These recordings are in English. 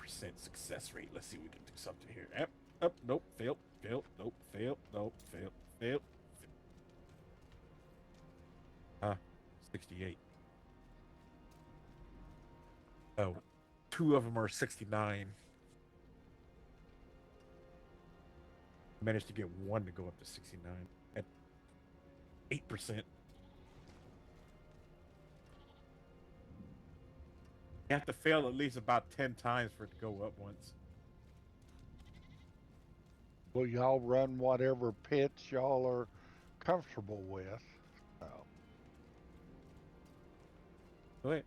8% success rate. Let's see if we can do something here. Up, nope, failed, nope, failed, nope, failed. 68. Oh, two of them are 69. Managed to get one to go up to 69 at 8%. You have to fail at least about 10 times for it to go up once. Well, y'all run whatever pits y'all are comfortable with. So. Go ahead.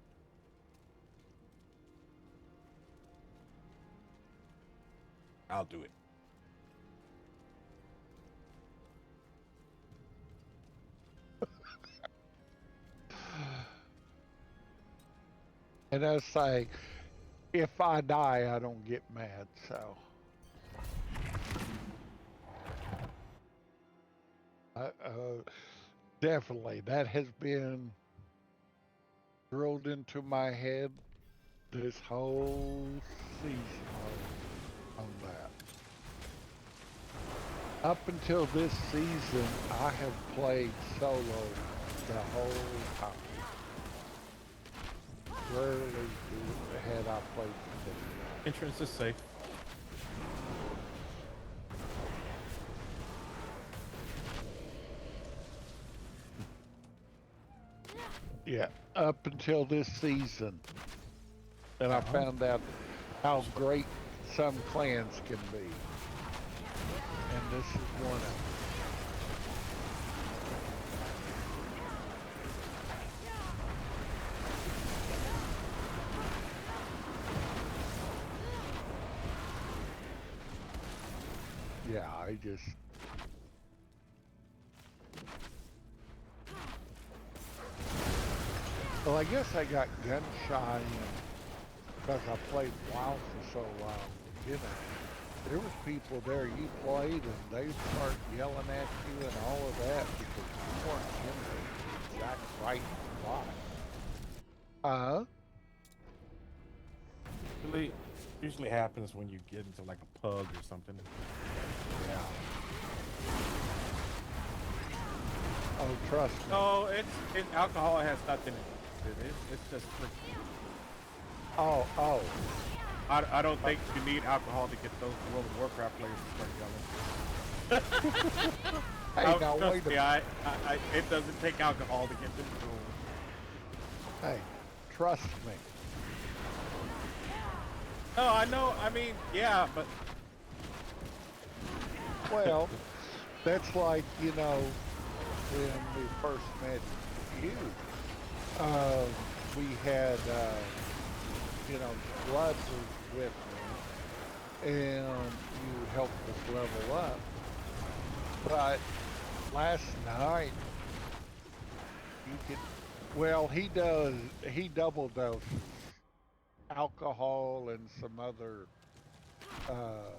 I'll do it. And I say, if I die, I don't get mad. So, definitely, that has been drilled into my head this whole season on that. Up until this season, I have played solo the whole time. Rarely had I played competitive. Entrance is safe. Yeah, up until this season. And I found out how great some clans can be. And this is one of them. Yeah, I just... Well, I guess I got gun shy because I played WoW for so long. You know, there was people there you played and they start yelling at you and all of that because you weren't in the exact right spot. Usually happens when you get into like a pub or something. Yeah. Oh, trust me. No, alcohol has nothing to do with it. It's just friction. Oh. I don't think you need alcohol to get those World of Warcraft players to start yelling. Hey, now Trust wait me, a it doesn't take alcohol to get them going. Hey, trust me. No, I know. I mean, yeah, but Well, that's like, you know, when we first met you, we had, you know, Blood was with me, and you helped us level up. But last night, you could, well, he double doses alcohol and some other uh,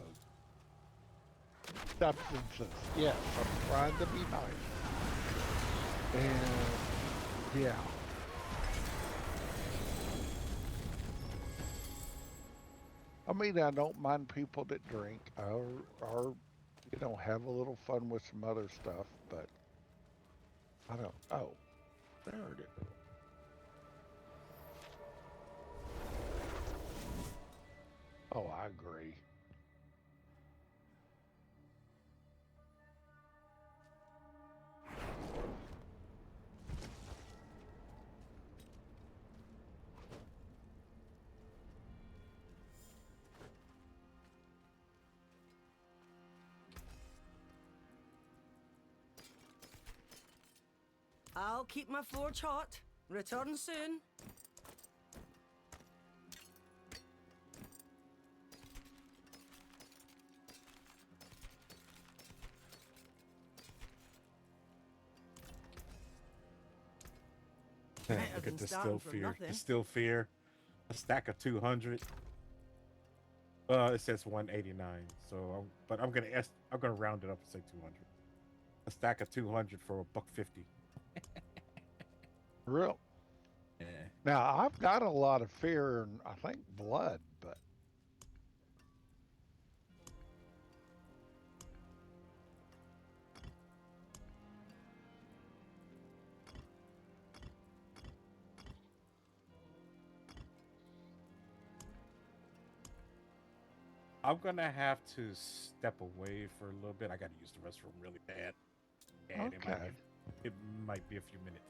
substances. Yes, I'm trying to be nice. And yeah. I mean, I don't mind people that drink or you know, have a little fun with some other stuff, but I don't. Oh, there it is. Oh, I agree. I'll keep my forge hot. Return soon. look at Distill Fear. Distill Fear, a stack of 200. It says 189. So, but I'm gonna round it up and say 200. A stack of 200 for $1.50. Real. Yeah. Now I've got a lot of fear and I think blood, but I'm gonna have to step away for a little bit. I gotta use the restroom really bad, and Okay. it might be a few minutes.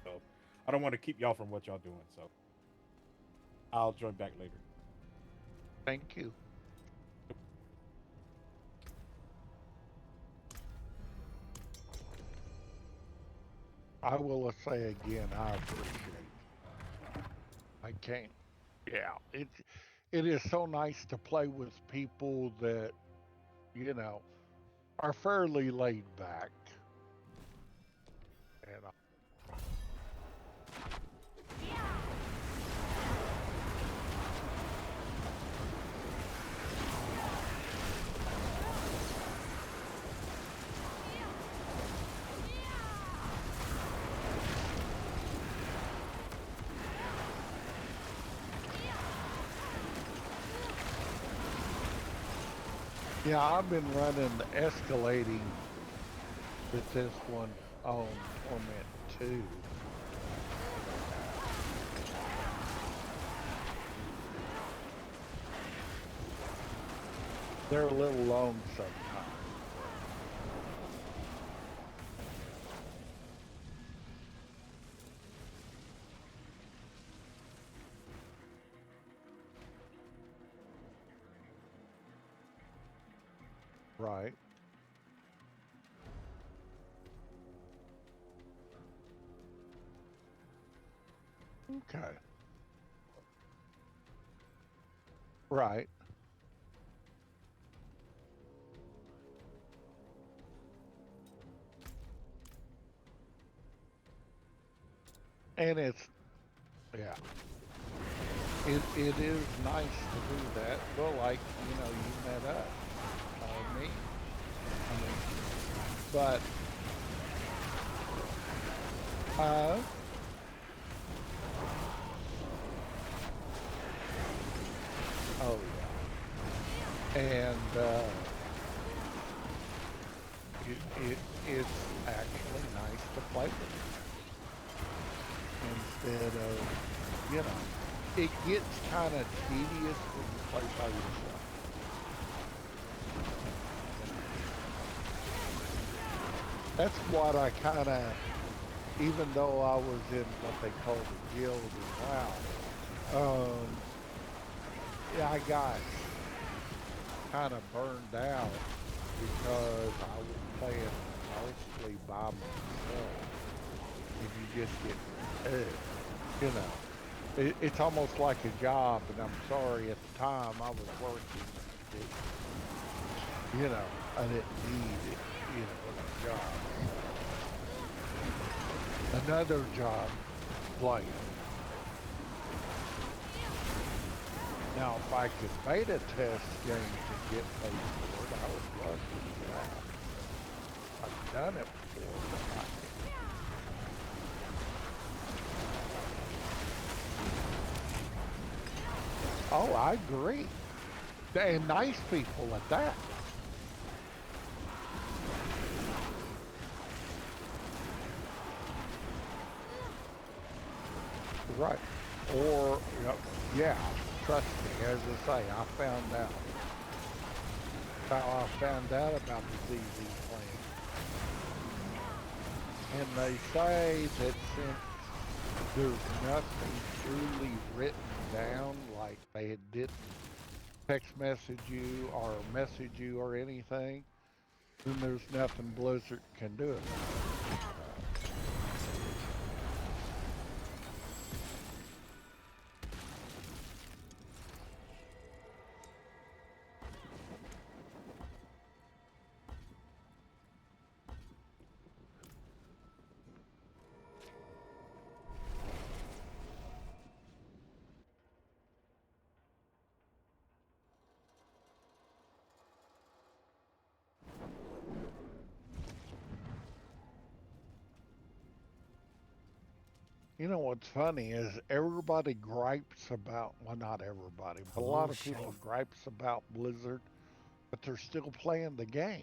So I don't want to keep y'all from what y'all doing. So I'll join back later. Thank you. I will say again, I appreciate. I can't. Yeah, it is so nice to play with people that you know are fairly laid back, and yeah, I've been running the escalating with this one on Torment 2. They're a little long sometimes. Right. Okay. Right. And it's yeah. It is nice to do that. Well, like you met us, me. I mean, but uh, oh yeah, and it's actually nice to play with instead of it gets kind of tedious when you play by yourself. That's what I kind of, even though I was in what they call the guild as well, yeah, I got kind of burned out because I was playing mostly by myself, and you just get, you know, it's almost like a job, and I'm sorry, at the time I was working, I didn't need it, a job. Another job, playing. Now, if I could beta test games and get paid for it, I would love to do that. I've done it before, but not. Oh, I agree. And nice people at that. Right. Or, yeah, trust me, as I say, I found out. How I found out about the ZZ plan. And they say that since there's nothing truly written down, like they didn't text message you or message you or anything, then there's nothing Blizzard can do about it. You know what's funny is everybody gripes about, well, not everybody, but a lot of people gripes about Blizzard, but they're still playing the game.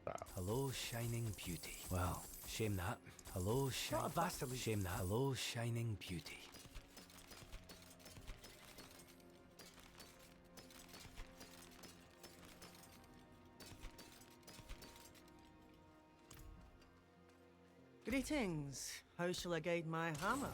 So. Hello, shining beauty. Well, shame that. Hello, shame that. Hello, shining beauty. Greetings. How shall I guide my hammer?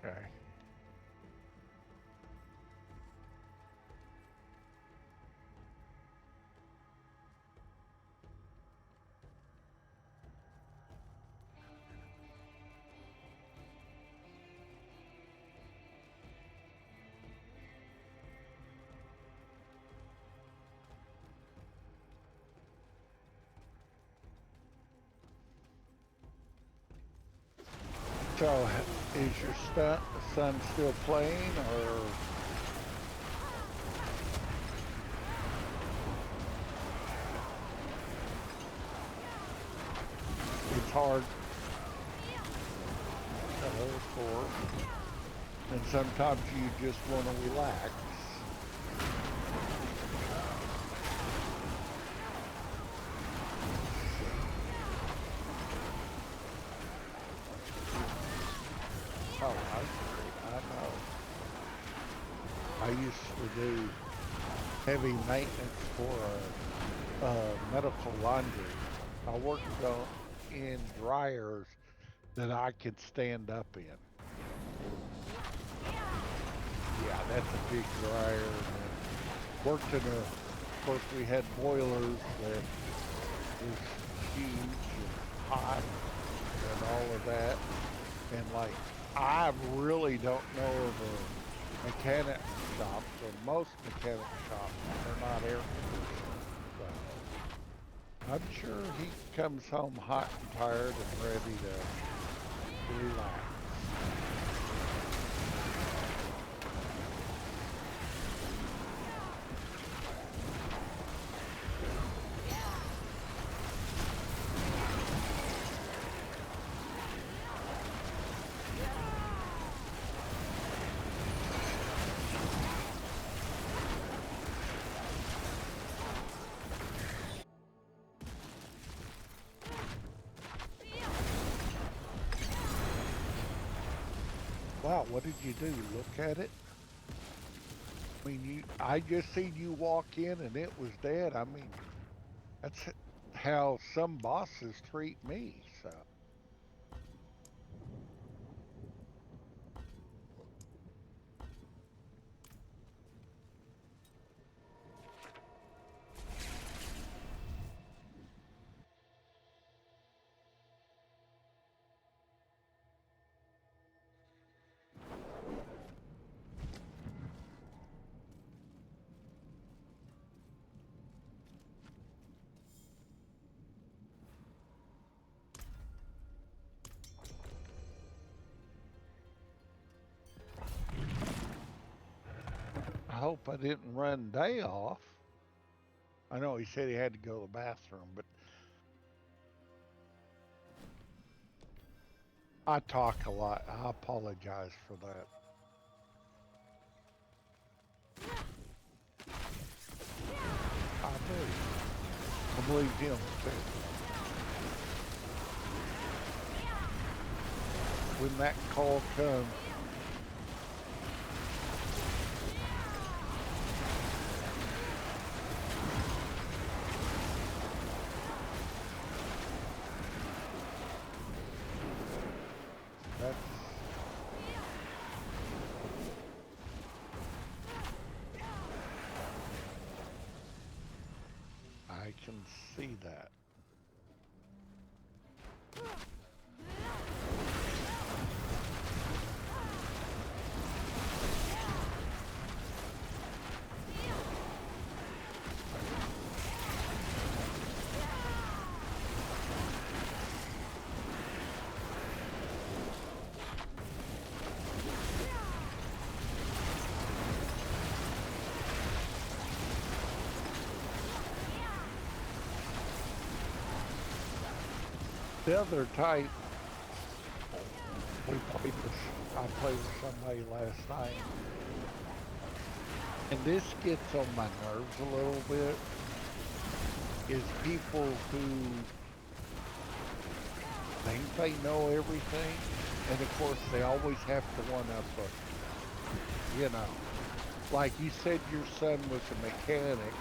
Okay. So, is your son still playing, or it's hard? Of course. And sometimes you just want to relax. Oh, I know. I used to do heavy maintenance for a medical laundry. I worked in dryers that I could stand up in. Yeah, that's a big dryer. And worked in of course, we had boilers that was huge and hot and all of that. And like, I really don't know of a mechanic shop, or most mechanic shops, they're not air conditioned. So I'm sure he comes home hot and tired and ready to relax. Wow, what did you do? Look at it? I mean, I just seen you walk in and it was dead. I mean, that's how some bosses treat me, so. I hope I didn't run Day off. I know he said he had to go to the bathroom, but I talk a lot. I apologize for that. I do. I believe him too. When that call comes, that's I can see that. The other type we played with, I played with somebody last night, and this gets on my nerves a little bit, is people who think they know everything, and of course they always have to one-up us, you know. Like you said your son was a mechanic,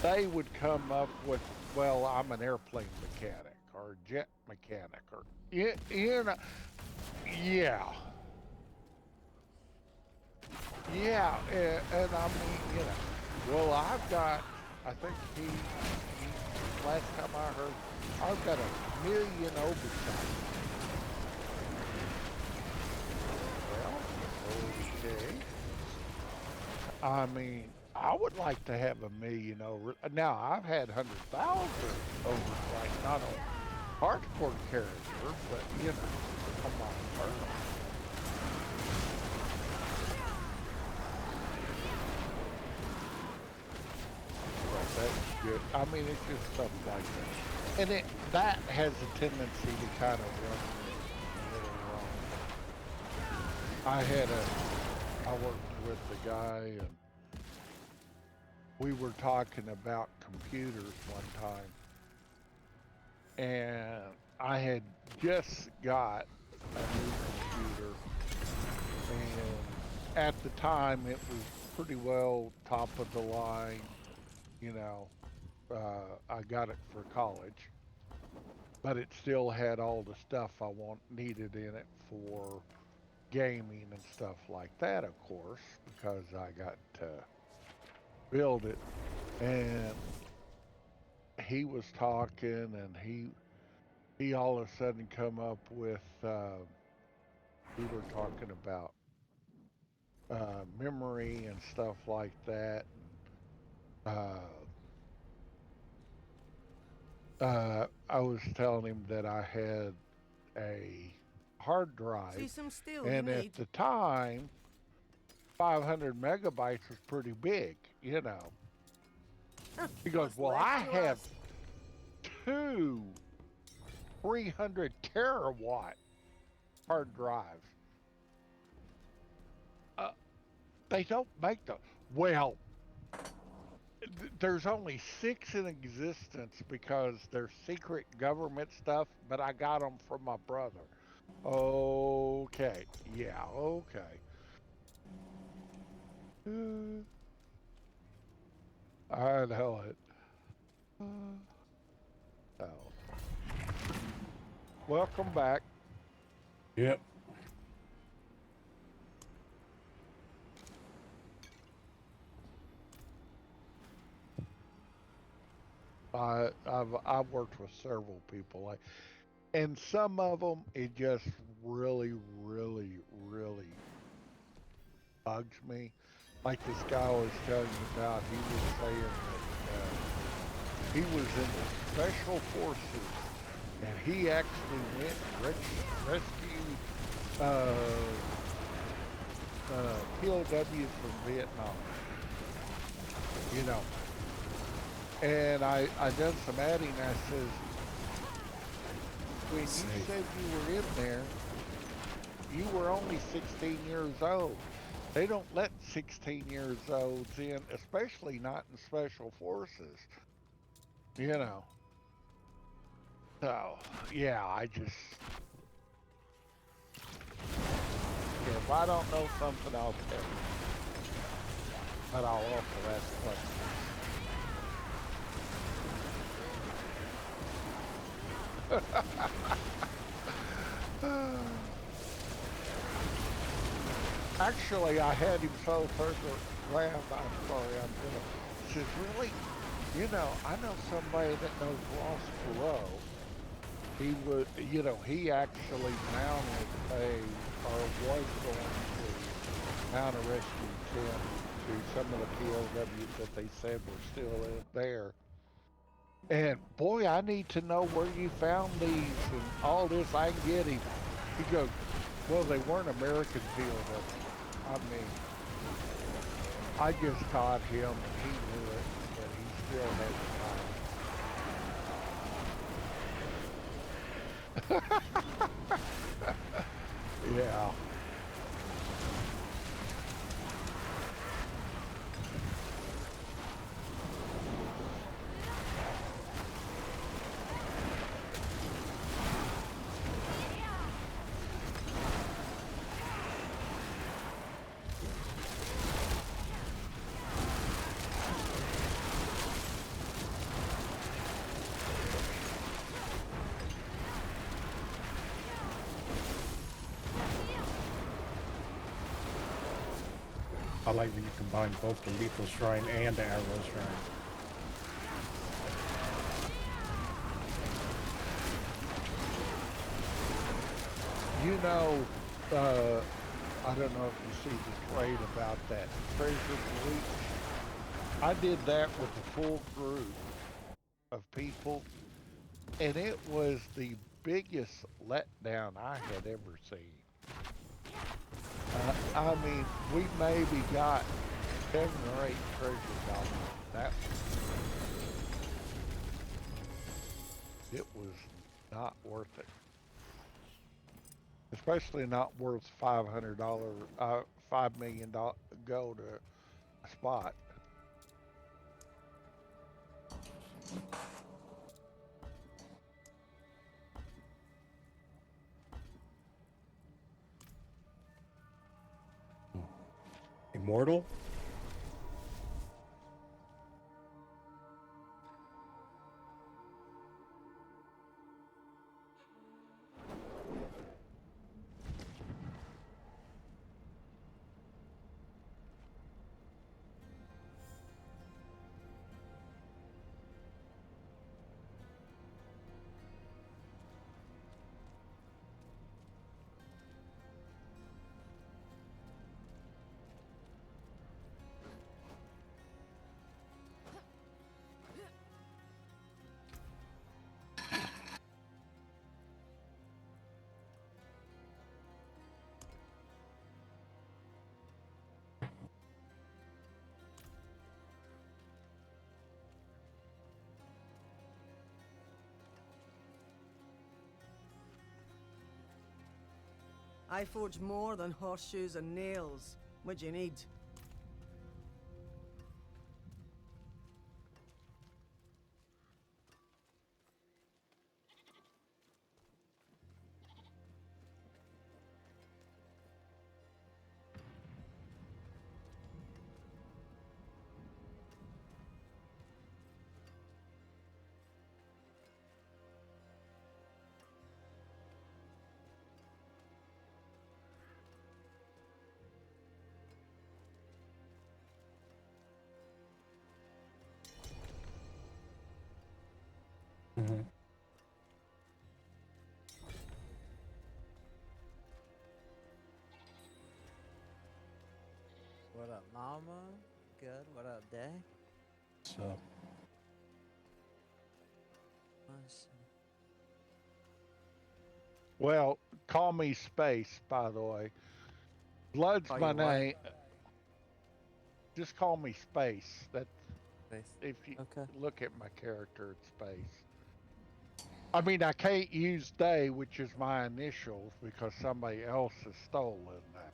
they would come up with, well, I'm an airplane mechanic, or a jet mechanic, or, you know, yeah. Yeah, and I mean, you know, well, I've got, I think last time I heard, I've got 1,000,000 overtime. Well, okay. I mean, I would like to have 1,000,000 over. Now, I've had 100,000 overtime, not a hardcore character, but you know, come on, Earth. That's good. I mean, it's just stuff like that. And that has a tendency to kind of run a little wrong. I worked with the guy and we were talking about computers one time. And I had just got a new computer. And at the time, it was pretty well top of the line, you know. I got it for college, but it still had all the stuff I needed in it for gaming and stuff like that, of course, because I got to build it. And he was talking, and he all of a sudden come up with we were talking about memory and stuff like that. And, I was telling him that I had a hard See drive, some steel you and at need. the time, 500 megabytes was pretty big, you know. He goes, What's "Well, left I to have us? two 300 terawatt hard drives. Uh, they don't make them. Well, there's only six in existence because they're secret government stuff, but I got them from my brother." Okay. Yeah, okay. I know it. Oh. Welcome back. Yep. I've worked with several people, like, and some of them it just really bugs me. Like this guy I was telling you about, he was saying that he was in the special forces, and he actually went and rescued POWs from Vietnam. You know, and I done some adding. I says, when you Safe. said you were in there, you were only 16 years old. They don't let 16 years olds in, especially not in special forces. You know. So yeah, I just, if I don't know something, I'll tell you. But I'll also ask questions. Actually, I had him so turned around. I'm sorry, I'm gonna. He says, "Really? You know, I know somebody that knows Ross Perot. He would, you know, he actually mounted a, or was going to mount a rescue tent to some of the POWs that they said were still in there. And boy, I need to know where you found these and all this. I can get him." He goes, "Well, they weren't American POWs. I mean, I just taught him and he knew it, but he still had to. Yeah. I like when you combine both the lethal shrine and the arrow shrine. You know, uh, I don't know if you see the trade about that treasure breach. I did that with a full group of people, and it was the biggest letdown I had ever seen. I mean, we maybe got 7 or 8 treasures out of that. It was not worth it, especially not worth $500, $5 million gold a spot. Immortal? I forge more than horseshoes and nails. What do you need? Mm-hmm. What up, mama? Good. What up, Day? So, Nice. Well, call me Space, by the way. Blood's Call my you what? name. Just call me Space. That Space. if you Okay. look at my character, it's Space. I mean, I can't use Day, which is my initials, because somebody else has stolen that.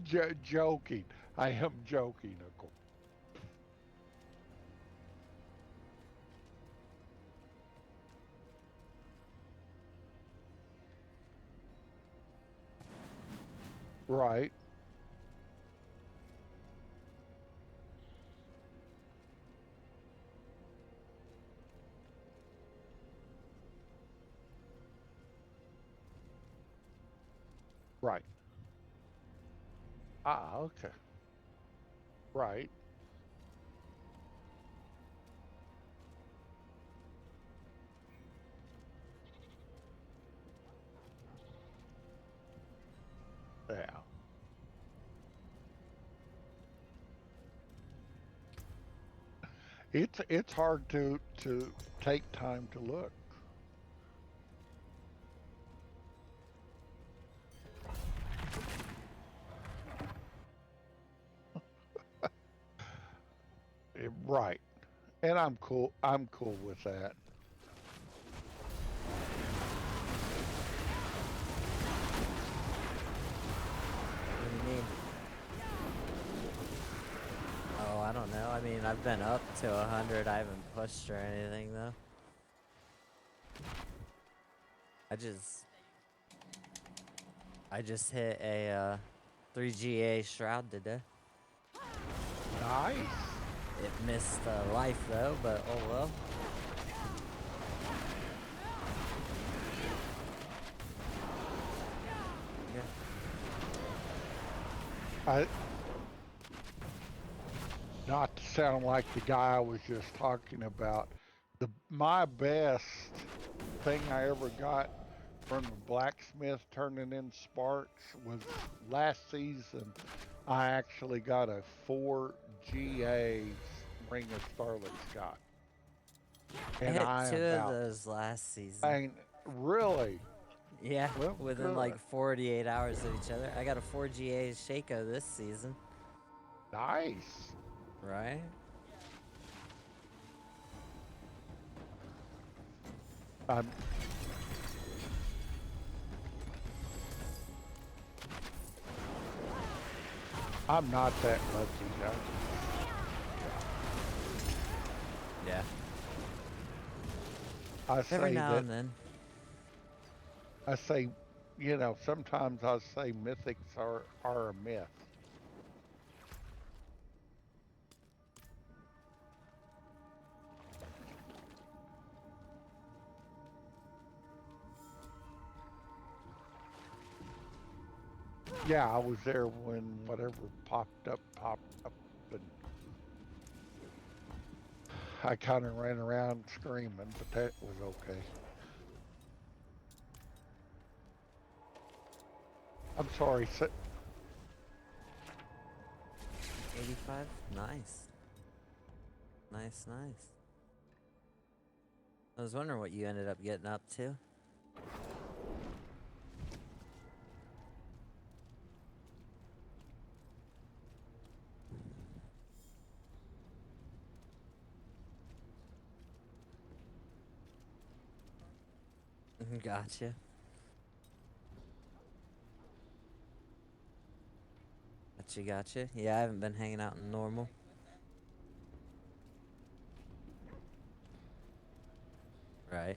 Jo- joking. I am joking, of course. Right. Right. Ah, okay. Right. Yeah. It's hard to take time to look. Right. And I'm cool. I'm cool with that. What do you mean? Oh, I don't know. I mean, I've been up to 100. I haven't pushed or anything, though. I just... I just hit a 3GA Shroud today. Nice. It missed life, though, but oh well. Yeah. I not to sound like the guy I was just talking about. My best thing I ever got from the blacksmith turning in sparks was last season. I actually got a 4GA Ring of Starlit Sky. I And hit I 2 am of about, those last season. and really, Yeah, well, within good. like 48 hours of each other. I got a 4GA Shaco this season. Nice. Right? I'm, I'm not that lucky, though. Yeah. I Every say now that, and then. I say, sometimes I say mythics are a myth. Yeah, I was there when whatever popped up, and I kind of ran around screaming, but that was okay. I'm sorry. 85? Nice. Nice, nice. I was wondering what you ended up getting up to. Gotcha. Gotcha. Yeah, I haven't been hanging out in normal. Right.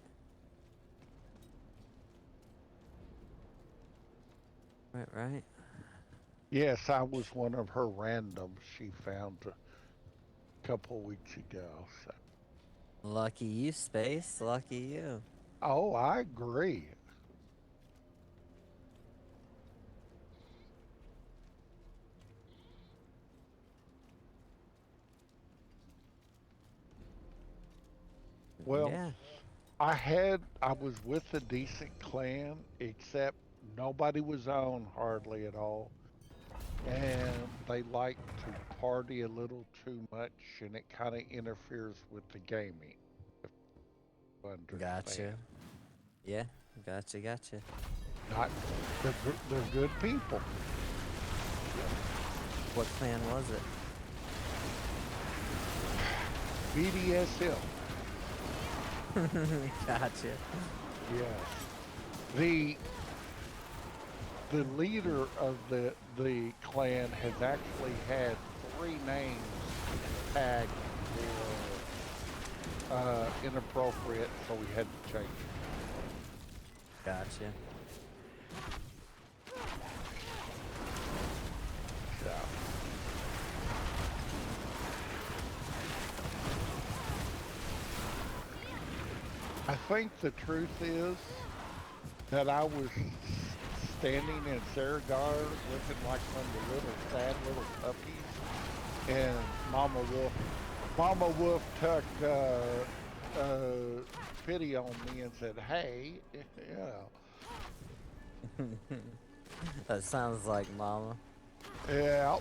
Right. Yes, I was one of her randoms she found a couple weeks ago. So. Lucky you, Space. Lucky you. Oh, I agree. Well, Yeah. I was with a decent clan, except nobody was on hardly at all. And they like to party a little too much, and it kind of interferes with the gaming, if you Gotcha. understand. Yeah. Gotcha. Not, they're good people. What clan was it? BDSM, Gotcha. yes. The the leader of the clan has actually had three names tagged for inappropriate, so we had to change Gotcha. it. So, I think the truth is that I was standing in Saragar looking like one of the little sad little puppies, and Mama Wolf took pity on me and said, "Hey, That sounds like Mama. yeah."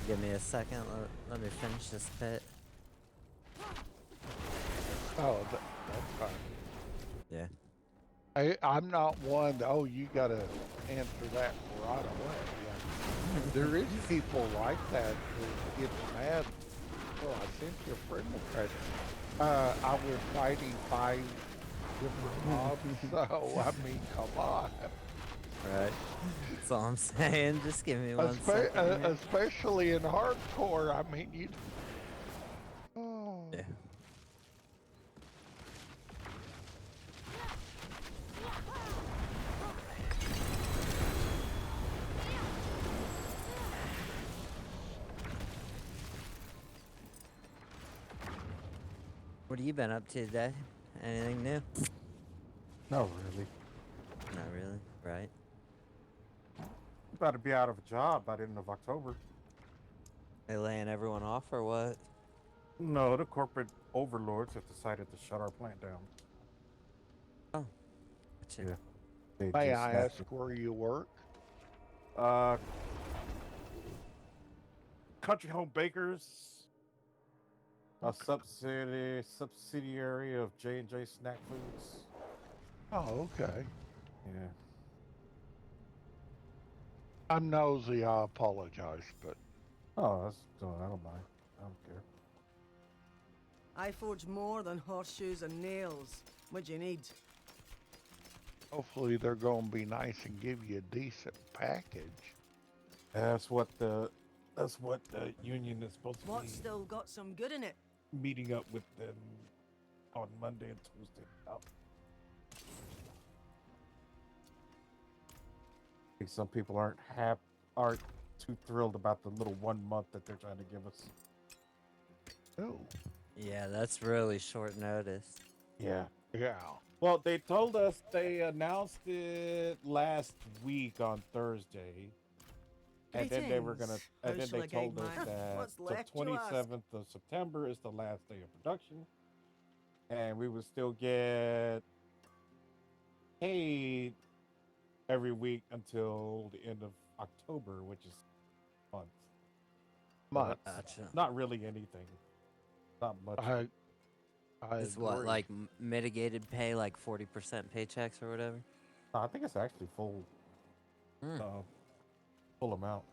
Give me a second. Let me finish this pit. Oh, that's fine. Yeah. I'm not one. Oh, you gotta answer that right away. Yeah. There is people like that who gets mad. Well, I sent you a friend request. I was fighting 5 different mobs, so I mean, come on. Right. That's all I'm saying. Just give me one second here. Especially in hardcore. I mean, you. Oh. Yeah. What have you been up to today? Anything new? No, really. Not really. Right. About to be out of a job by the end of October. They laying everyone off or what? No, the corporate overlords have decided to shut our plant down. Oh, gotcha. Yeah, they May just I ask snapped it. where you work? Uh, Country Home Bakers, a subsidiary of J&J Snack Foods. Oh, okay. Yeah. I'm nosy. I apologize, but Oh, I don't mind. I don't care. I forge more than horseshoes and nails. What do you need? hopefully they're going to be nice and give you a decent package. That's what the union is supposed to What's be still got some good in it? meeting up with them on Monday and Tuesday. I think some people aren't too thrilled about the little 1 month that they're trying to give us. Oh, Yeah, that's really short notice. Yeah. yeah. Well, they announced it last week on Thursday. And then they were gonna, Greetings. How and then shall they I guide told us my- that What's the left, you ask? 27th of September is the last day of production, and we would still get paid every week until the end of October, which is a month. So Month. that's Gotcha. not really anything. Not much. I It's agree. what, like mitigated pay, like 40% paychecks or whatever? No, I think it's actually Hmm. full amount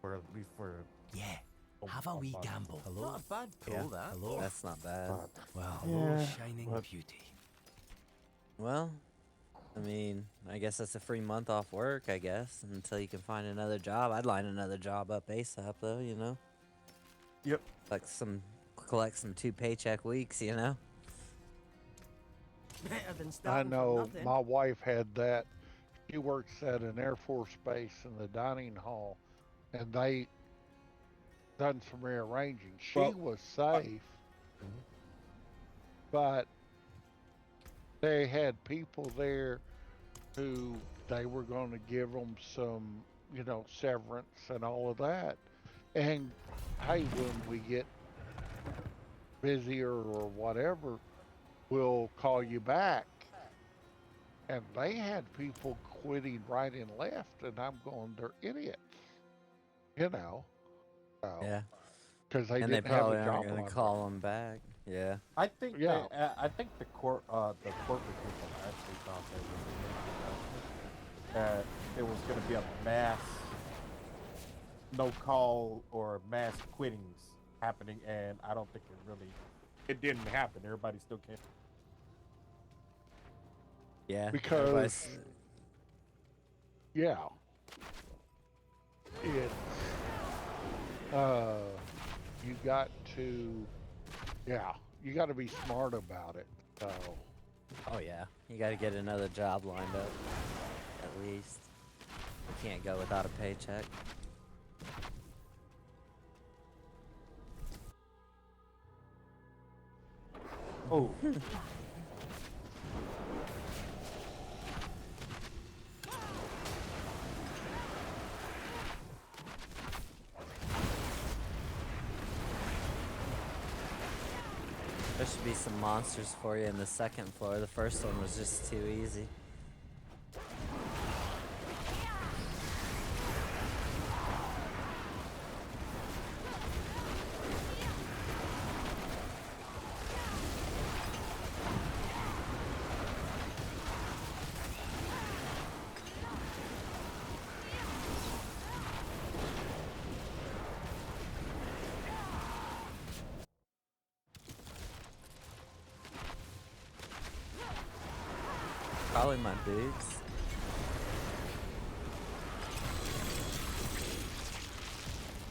for at least for Yeah. a, Have a wee month. gamble. Hello. Not a bad pull, Yeah. that. Hello. That's not bad. But, Well, hello, yeah, shining but- beauty. Well, I mean, I guess that's a free month off work, I guess, until you can find another job. I'd line another job up ASAP, though, you know? Yep. Like collect some 2 paycheck weeks, you know? Better than I starting know from nothing. my wife had that. She works at an Air Force base in the dining hall, and they done some rearranging. She Well, was safe, Mhm. but they had people there who they were going to give them some, severance and all of that. And hey, when we get busier or whatever, we'll call you back. And they had people quitting right and left, and I'm going, they're idiots, you know, Yeah. because they And they didn't have probably a aren't job going to lined call up. them back. Yeah. I think Yeah. I think the corporate people actually thought that there was going to be a mass no call or mass quittings happening, and I don't think it didn't happen. Everybody still came. Yeah. Because, everybody's- yeah, it's, you got to, yeah, you got to be smart about it. So, Oh, yeah. You got to get another job lined up, at least. You can't go without a paycheck. Oh, There should be some monsters for you in the second floor. The first one was just too easy. Probably my boots.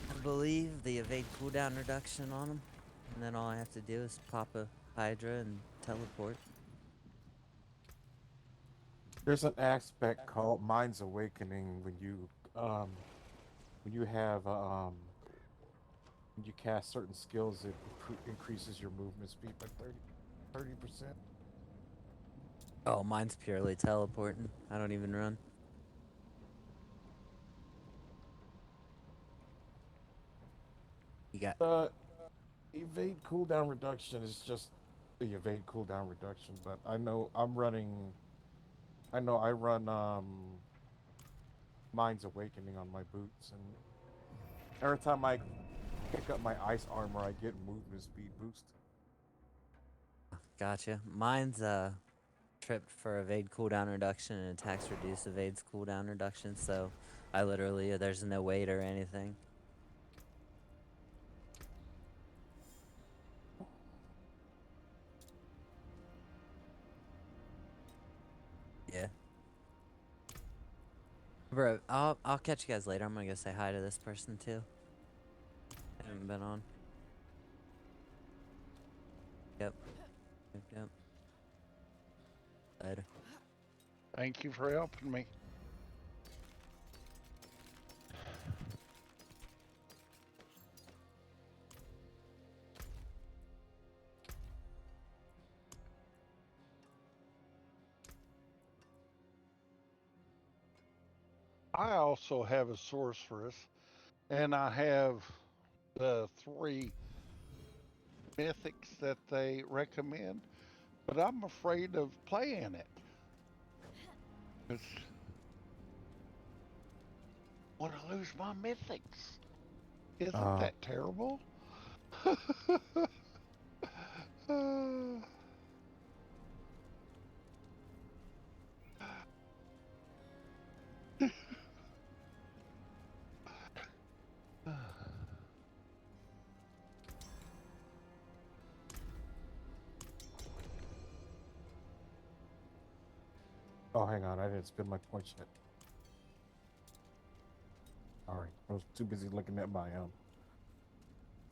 I believe the evade cooldown reduction on them. And then all I have to do is pop a Hydra and teleport. there's an aspect called Mind's Awakening when you have when you cast certain skills, it increases your movement speed by 30%. Oh, mine's purely teleporting. I don't even run. You got... Evade cooldown reduction is just the evade cooldown reduction, but I know I run Mind's Awakening on my boots, and every time I pick up my ice armor, I get movement speed boost. Gotcha. Mine's tripped for evade cooldown reduction and attacks reduce evades cooldown reduction, so I literally, there's no wait or anything. Yeah. Bro, I'll catch you guys later. I'm gonna go say hi to this person too. Haven't been on. Yep. Yep. Later. thank you for helping me. I also have a sorceress, and I have the 3 mythics that they recommend, but I'm afraid of playing it. 'Cause want to lose my mythics. Isn't Uh, that terrible? oh, hang on. I didn't spend my points yet. All right. I was too busy looking at my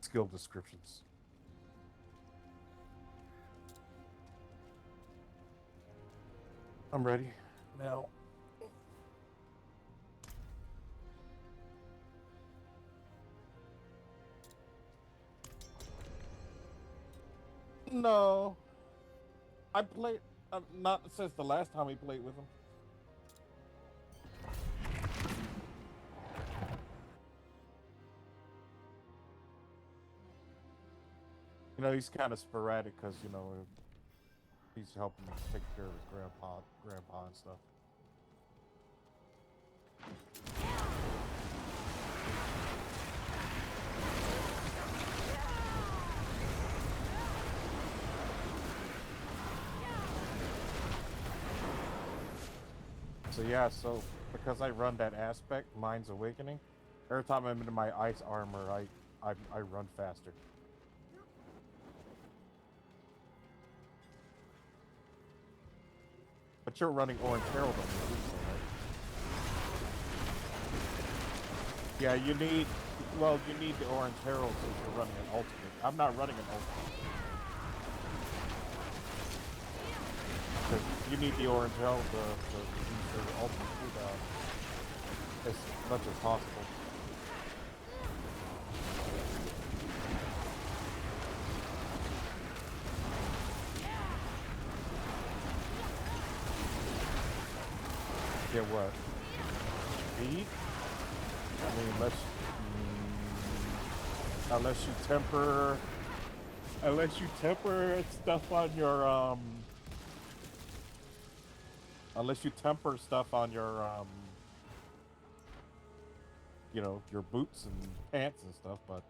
skill descriptions. I'm ready now. No, I played not since the last time we played with him. You know, he's kind of sporadic because you know he's helping take care of his grandpa and stuff. So yeah, so because I run that aspect, Mind's Awakening, every time I'm into my ice armor, I run faster. But you're running Orange Herald on your boots, right? Yeah, you need the Orange Herald since you're running an ultimate. I'm not running an ultimate. Because you need the Orange Herald to use your ultimate cooldown as much as possible. Get what? Speed? I mean, unless you temper stuff on your unless you temper stuff on your you know, your boots and pants and stuff. But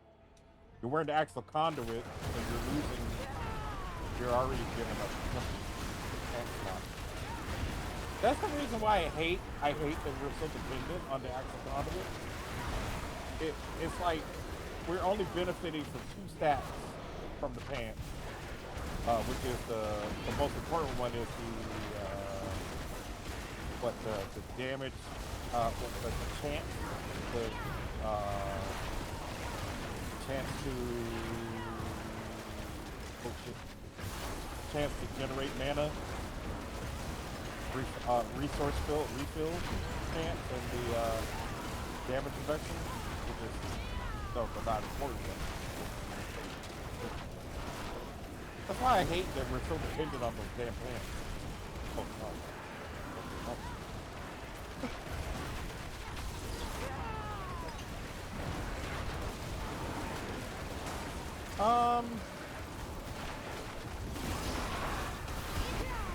you're wearing the Axel Conduit and you're already giving up pants slot. That's the reason why I hate that we're so dependent on the Axel Conduit. It's like we're only benefiting from 2 stats from the pants, which is the most important one is the damage, the chance, the chance to chance to generate mana, resource refill chance, and the damage reduction, which is so not important. That's why I hate that we're so dependent on those damn pants. Oh, God.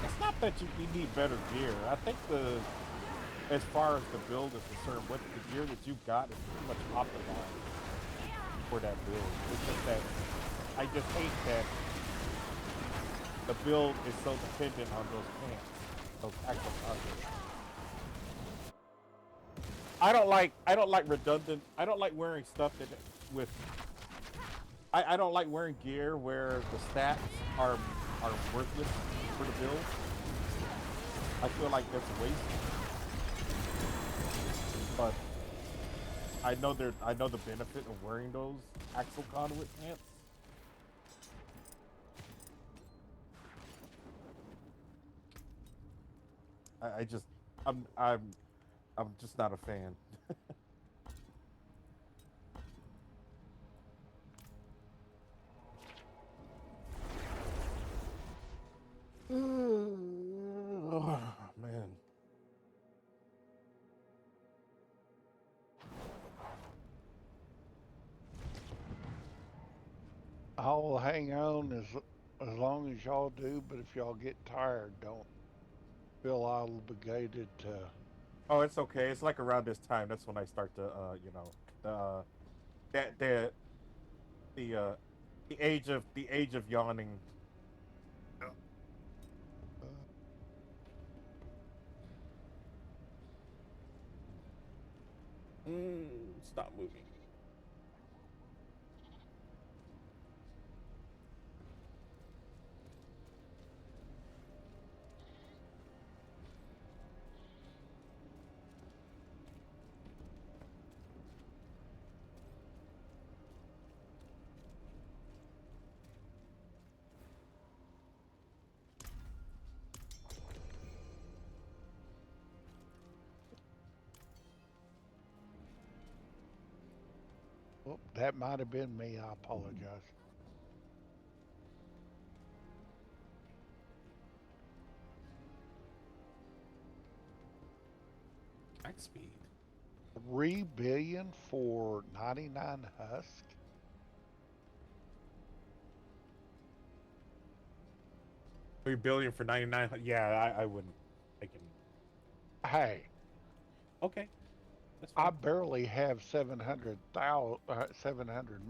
It's not that you need better gear. I think as far as the build is concerned, what the gear that you've got is pretty much optimized for that build. It's just that I just hate that the build is so dependent on those pants, those actual content. I don't like redundant. I don't like wearing stuff that with. I don't like wearing gear where the stats are worthless for the build. I feel like that's a waste. But I know the benefit of wearing those Axel Conduit pants. I'm just not a fan. Oh, man. I'll hang on as long as y'all do, but if y'all get tired, don't feel obligated to Oh, it's okay. It's like around this time. That's when I start to, that the uh, the age of yawning. Uh, Stop moving. oh, that might have been me. I apologize. Max speed. 3 billion for 99 husk. 3 billion for 99. Yeah, I wouldn't. I can. Hey, Okay, that's I fine. barely have 700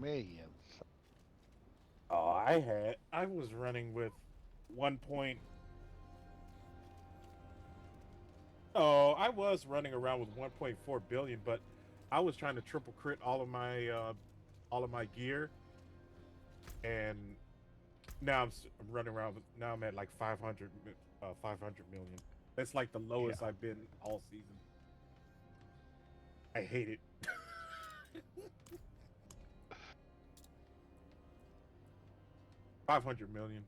million. Oh, I was running with 1 point. Oh, I was running around with 1.4 billion, but I was trying to triple crit all of my gear, and now I'm running around with, now I'm at like 500 million. That's like the Yeah. lowest I've been all season. I hate it. 500 million.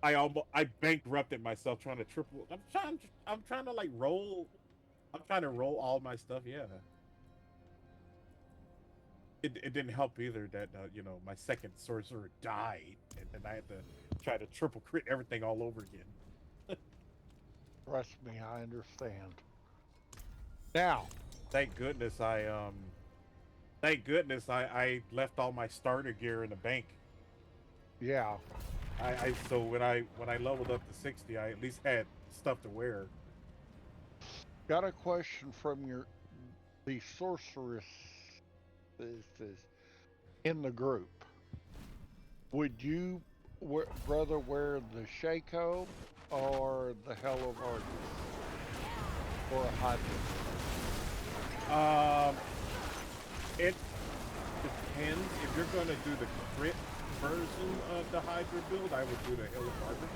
I bankrupted myself trying to triple. I'm trying to like roll. I'm trying to roll all my stuff. Yeah. It didn't help either that my second sorcerer died, and then I had to try to triple crit everything all over again. Trust me, I understand. Now, Thank goodness I left all my starter gear in the bank. yeah, I so when I leveled up to 60, I at least had stuff to wear. got a question from the sorceress is in the group. Would you, brother, wear the Shaco or the Hell of Argus or a Hydra? Um, it depends. If you're gonna do the crit version of the Hydra build, I would do the Hill of Argus.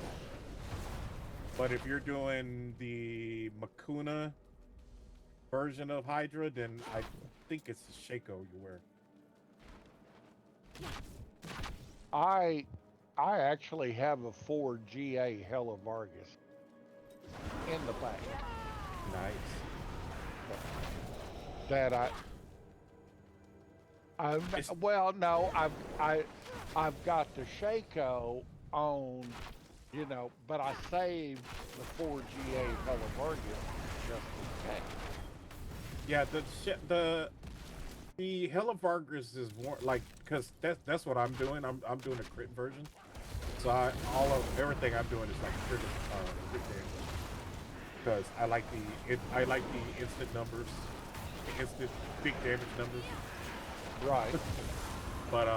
But if you're doing the Makuna version of Hydra, then I think it's the Shaco you wear. I I actually have a 4GA Hell of Argus in the bank Nice. that I'm It's, well no I've got the Shaco on, but I saved the 4GA Hell of Argus just in case. yeah, the Hell of Argus is more like, because that's what I'm doing. I'm doing a crit version. So all of everything I'm doing is like crit damage, because I like the instant numbers, the instant big damage numbers. Right. But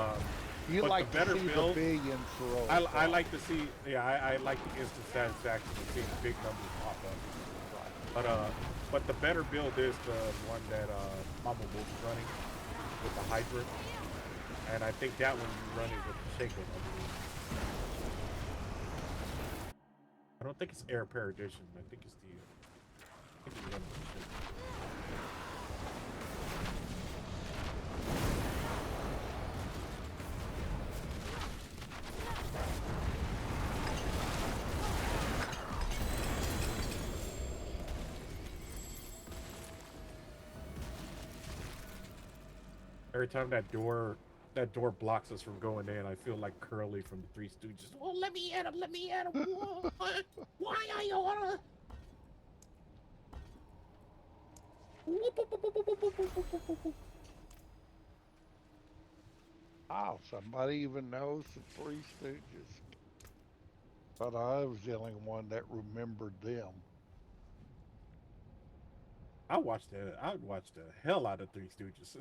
You but the like to better see the build, billions roll I across. like to see, yeah, I like the instant satisfaction of seeing big numbers pop up. Right. But the better build is the one that Mama Wolf's running with the Hydra, and I think that one you run it with the Shaco. I believe. I don't think it's Air Perdition. I think it's the. I think you run it with the Shaco. Every time that door blocks us from going in, I feel like Curly from the Three Stooges. Oh, let me at him! Let me at him! Why I oughta? Wow, somebody even knows the Three Stooges. But I was the only one that remembered them. I watched the hell out of Three Stooges.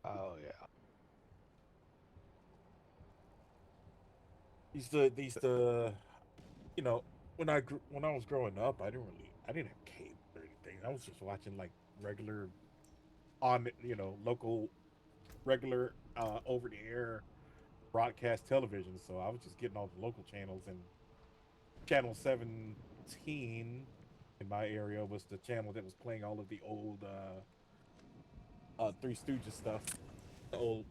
Oh yeah. These the you know when I was growing up, I didn't have cable or anything. I was just watching like regular on local regular over the air broadcast television. So I was just getting all the local channels, and channel 17 in my area was the channel that was playing all of the old Three Stooges stuff, the old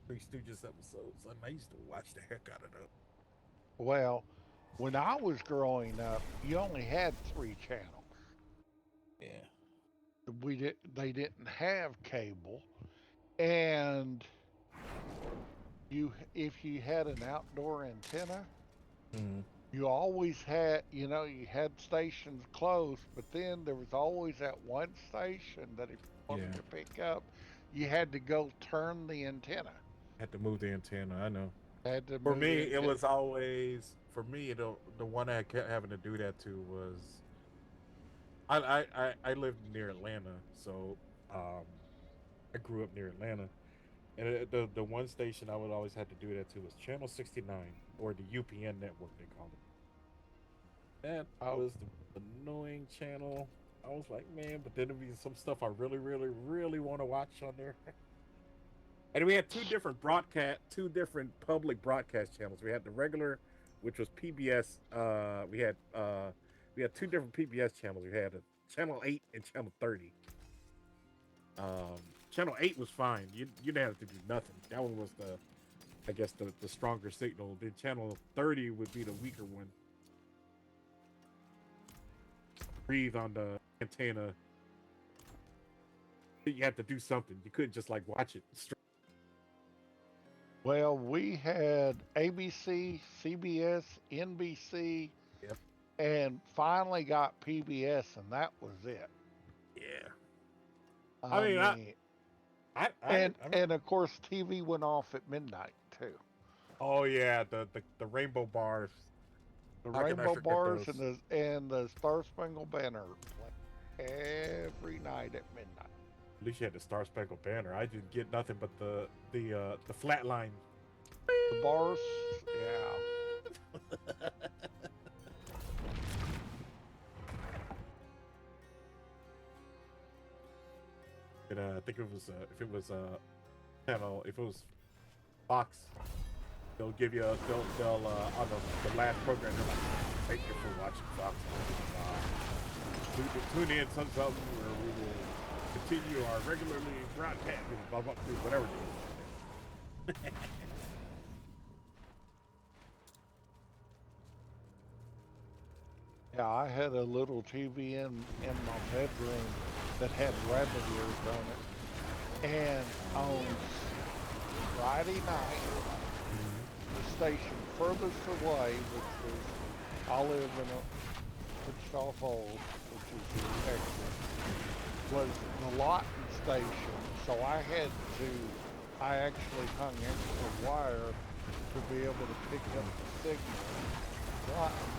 Three Stooges episodes. And I used to watch the heck out of them. Well, when I was growing up, you only had three channels. Yeah. They didn't have cable, and if you had an outdoor antenna, Mm-hmm. you always had, you had stations close, but then there was always that one station that if you wanted Yeah. to pick up, you had to go turn the antenna. Had to move the antenna. I know. Had to For move the me, it antenna. was always the one I kept having to do that to was I lived near Atlanta, so um, I grew up near Atlanta, and the one station I would always have to do that to was Channel 69 or the UPN network they call it. That Oh, was the annoying channel. I was like, man, but then there'd be some stuff I really, really, really want to watch on there. And we had two different public broadcast channels. We had the regular, which was PBS. We had two different PBS channels. We had a channel 8 and channel 30. Um, channel 8 was fine. You didn't have to do nothing. That one was I guess the stronger signal. Then channel 30 would be the weaker one. Breathe on the antenna. You had to do something. You couldn't just like watch it straight. well, we had ABC, CBS, NBC, Yep. and finally got PBS, and that was it. Yeah. I I mean, mean, I and of course, TV went off at midnight too. oh yeah, the rainbow bars. The How can I Rainbow forget Bars those? and the Star Spangled Banner play every night at midnight. At least you had the Star Spangled Banner. I didn't get nothing but the flat line. The bars, yeah. And I think if it was Fox, they'll give you they'll on the last program they're like, thank you for watching Fox. Tune in something where we will continue our regularly broadcast, blah blah blah, whatever it is. Yeah, I had a little TV in my bedroom that had rabbit ears on it. And on Friday night, the station furthest away, which was, I live in a Wichita Falls, which is in Texas, was the Lawton station. So I actually hung extra wire to be able to pick up the signal.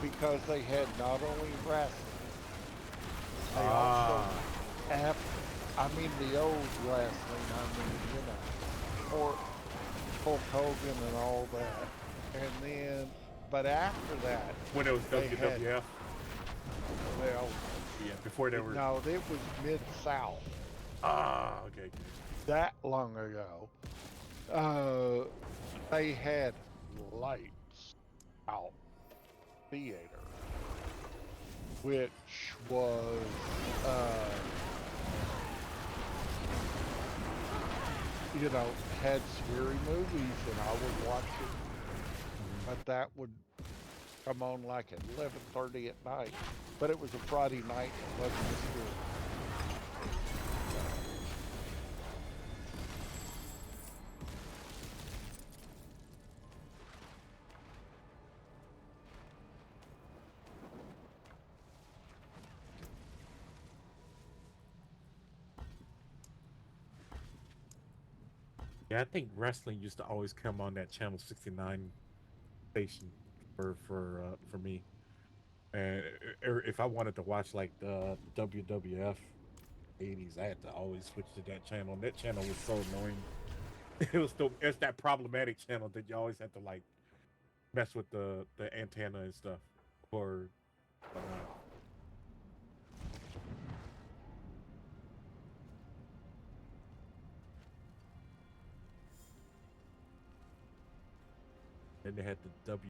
Because they had not only wrestling, they also have, I mean the old wrestling, Hulk Hogan and all that. And then, but after that, When it was they had, WWF. well, Yeah, before they were. no, it was Mid-South Okay. that long ago. They had lights out theater, which was had scary movies, and I would watch it. But that would come on like at 11:30 at night. But it was a Friday night. It wasn't scary. Yeah, I think wrestling used to always come on that channel 69 station for me. And if I wanted to watch like the WWF, 80s. I had to always switch to that channel. That channel was so annoying. It's that problematic channel that you always have to like mess with the antenna and stuff or whatnot. And they had the